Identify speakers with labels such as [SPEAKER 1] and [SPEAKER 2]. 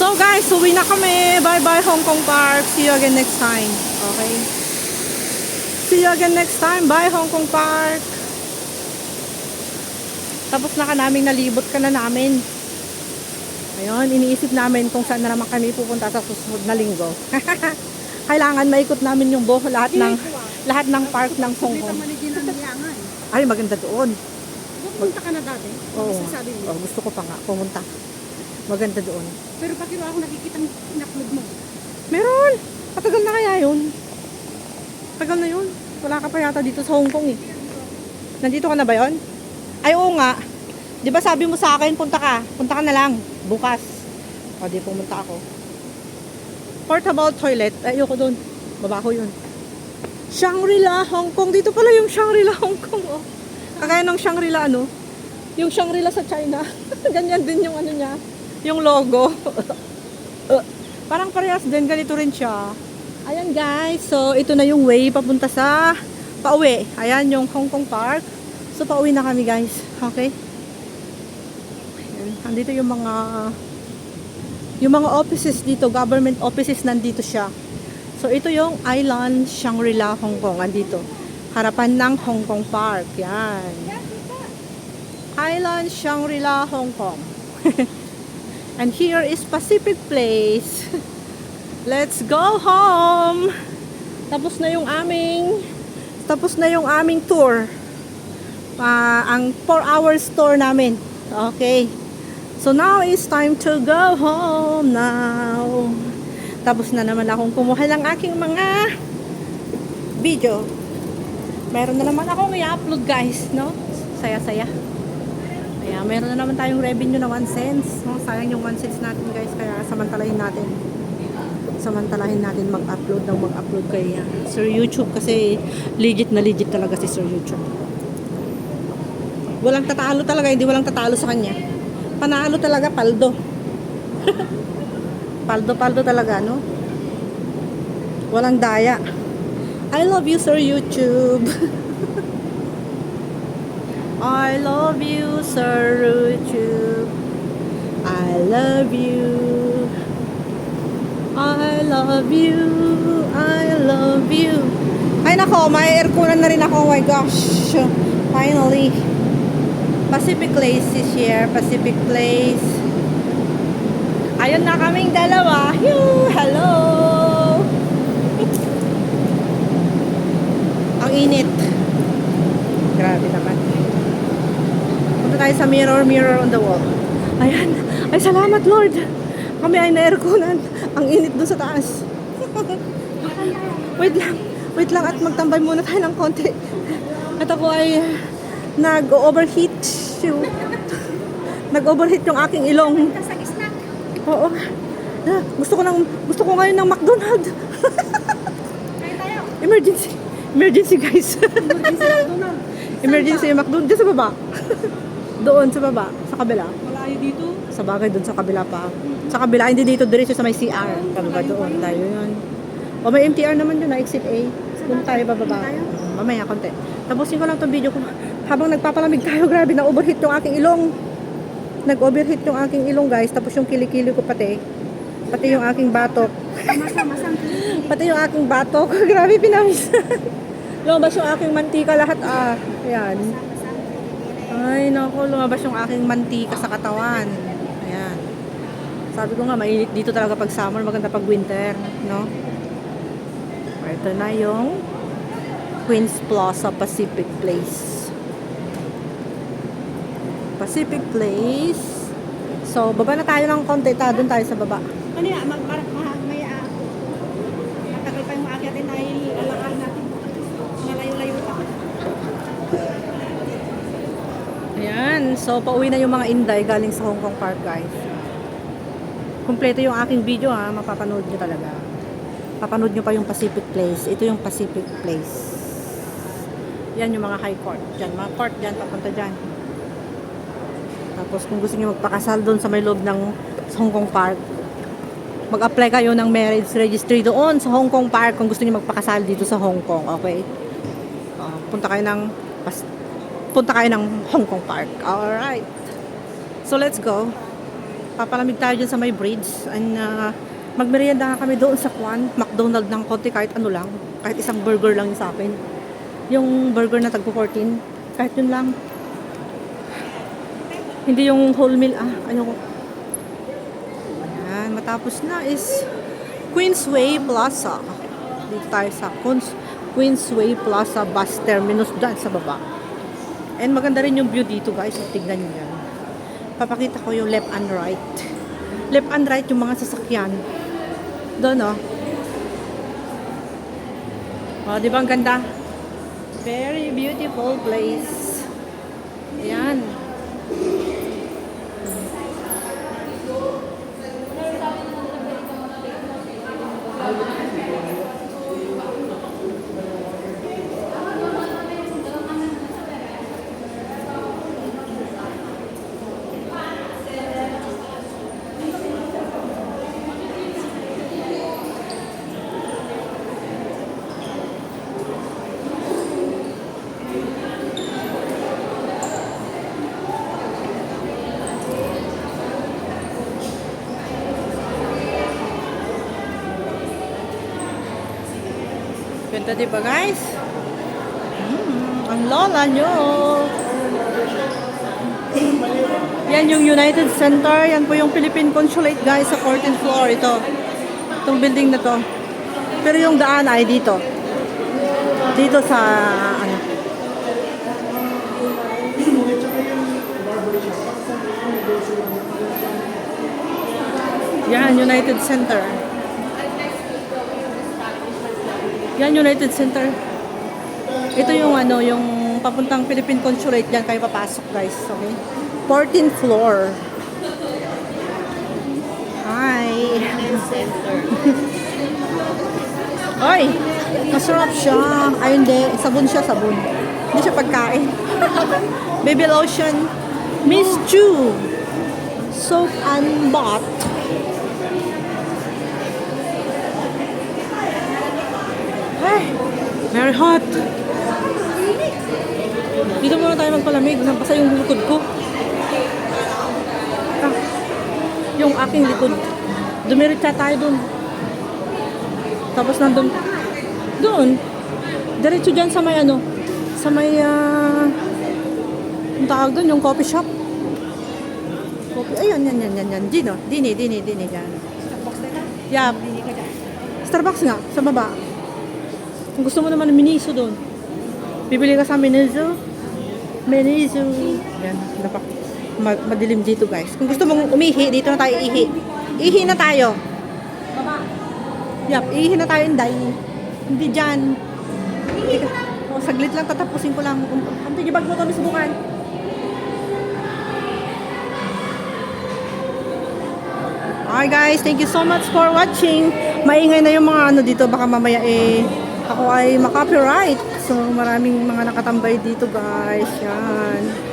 [SPEAKER 1] So guys, uwi na kami. Bye-bye Hong Kong Park. See you again next time. Okay? See you again next time. Bye Hong Kong Park. Tapos na ka naming nalibot ka na namin. Ayun, iniisip namin kung saan na naman kami pupunta sa susunod na linggo. Kailangan maikot namin yung lahat ng park ng Hong Kong. Ay, maganda doon.
[SPEAKER 2] Pumunta ka na dati?
[SPEAKER 1] Oo.
[SPEAKER 2] Sabi mo?
[SPEAKER 1] Oh, gusto ko pa nga pumunta. Maganda doon.
[SPEAKER 2] Pero pati ako nakikita ng in-upload mo.
[SPEAKER 1] Meron. Patagal na kaya yun. Tagal na yun. Wala ka pa yata dito sa Hong Kong eh. Nandito ka na ba yun? Ay, oo nga. Di ba sabi mo sa akin, punta ka. Punta ka na lang. Bukas. O, di pumunta ako. Portable toilet. Ay, ayoko doon. Babaho yun. Shangri-La, Hong Kong. Dito pala yung Shangri-La, Hong Kong. Oh. Kagaya ng Shangri-La, ano? Yung Shangri-La sa China. Ganyan din yung ano niya. Yung logo. Parang parehas din. Ganito rin siya. Ayan guys. So, ito na yung way papunta sa pauwi. Ayan yung Hong Kong Park. So, pauwi na kami guys. Okay? Ayan. Andito yung mga offices dito. Government offices nandito siya. So, ito yung Island Shangri-La, Hong Kong. Andito. Harapan ng Hong Kong Park. Yan. Island Shangri-La, Hong Kong. And here is Pacific Place. Let's go home. Tapos na yung aming tour. Ang 4 hours tour namin. Okay. So now it's time to go home now. Tapos na naman akong kumuha ng aking mga video. Meron na naman akong i-upload guys, no? Saya-saya. Kaya meron na naman tayong revenue na 1 cents. No? Sayang yung 1 cents natin guys. Kaya samantalahin natin mag-upload kay Sir YouTube. Kasi legit talaga si Sir YouTube. Walang tatalo talaga. Hindi walang tatalo sa kanya. Panalo talaga, paldo. Paldo talaga, no? Walang daya. I love you, Sir YouTube. I love you, Sir YouTube. I love you. I love you. I love you. Ay nako, may airconan na rin ako. Oh my gosh. Finally. Pacific Place is here. Pacific Place. Ayun na kaming dalawa. Hello. Ang init. Grabe naman. Punta tayo sa mirror on the wall. Ayan. Ay, salamat Lord. Kami ay na-airconan. Ang init doon sa taas. Wait lang at magtambay muna tayo ng konti. At ako ay nag-overheat. Nag-overheat yung aking ilong. Oo. Gusto ko ngayon ng McDonald's. Emergency guys. Emergency McDonald's. Diyan sa baba. Doon sa baba. Sa kabila.
[SPEAKER 2] Malayo dito.
[SPEAKER 1] Sa bagay doon sa kabila pa. Sa kabila, hindi dito. Diretso sa may CR. Kababa doon. Tayo yun. O may MTR naman doon na exit A. Doon tayo bababa. Mamaya konti. Tapusin ko lang itong video ko. Habang nagpapalamig tayo, grabe na overheat yung aking ilong. Nag-overheat yung aking ilong guys. Tapos yung kilikili ko pati. Pati yung aking batok. Pati yung aking batok. Grabe pinawis. Lumabas yung aking mantika lahat. Ayan. Ay naku, lumabas yung aking mantika sa katawan. Ayan. Sabi ko nga, mainit dito talaga pag summer. Maganda pag winter. No? Ito na yung Queen's Plaza Pacific Place. Pacific Place. So, baba na tayo ng konti. Doon tayo sa baba.
[SPEAKER 2] Ano yan? Matagal pa yung aakyatin ay lalakal natin. Malayo-layo pa.
[SPEAKER 1] Ayan. So, pauwi na yung mga Inday galing sa Hong Kong Park, guys. Kompleto yung aking video, ha. Mapapanood nyo talaga. Papanood nyo pa yung Pacific Place. Ito yung Pacific Place. Yan yung mga high court. Dyan, mga court dyan, papunta dyan. Tapos kung gusto nyo magpakasal doon sa may loob ng Hong Kong Park, mag-apply kayo ng marriage registry doon sa Hong Kong Park kung gusto nyo magpakasal dito sa Hong Kong. Okay? Punta kayo ng Hong Kong Park. Alright. So let's go. Papalamig tayo dyan sa may bridge. And magmerienda nga kami doon sa Kwan, McDonald ng konti kahit ano lang. Kahit isang burger lang yung sa akin. Yung burger na tagpo 14. Kahit yun lang. Hindi yung whole meal. Ayoko. Ayan, matapos na is Queensway Plaza. Dito tayo sa Queensway Plaza bus terminus dyan sa baba. And maganda rin yung view dito guys. Tignan nyo yan. Papakita ko yung left and right. Left and right yung mga sasakyan. Doon di ba ang ganda? Very beautiful place. Ayan. Ganda diba guys? Ang lola nyo. Yan yung United Center. Yan po yung Philippine Consulate guys sa 14th floor. Itong building na to. Pero yung daan ay dito. Dito sa Yan, United Center. Yan, United Center. Ito yung yung papuntang Philippine Consulate. Diyan kayo papasok guys. Okay? 14th floor. Hi. Center. Oy, masarap siya. Ay, hindi. Sabon siya, sabon. Hindi siya pagkain. Baby lotion. Miss Chu. Soap and bath. Ay, very hot. Dito muna tayo magpalamig. Nabasa yung likod ko. Yung aking likod. Dumiritsa tayo dun. Tapos nandun. Doon. Diretso dyan sa may sa may ang tawag dun, yung coffee shop. Ayun, yan. Dini dyan.
[SPEAKER 2] Starbucks na ka?
[SPEAKER 1] Yeah.
[SPEAKER 2] Hindi ka dyan.
[SPEAKER 1] Starbucks nga, sa baba. Kung gusto mo naman ng Miniso doon. Bibili ka sa Miniso. Yan, madilim dito guys. Kung gusto mong umihi, dito na tayo ihi. Ihi na tayo. Baba. Yap, ihi na tayo, Inday. Hindi dyan. Saglit lang, tatapusin ko lang. Ang tigibag mo kami subukan. Okay guys, thank you so much for watching. Maingay na yung mga dito, baka mamaya ako ay makopyright. So maraming mga nakatambay dito guys. Yan.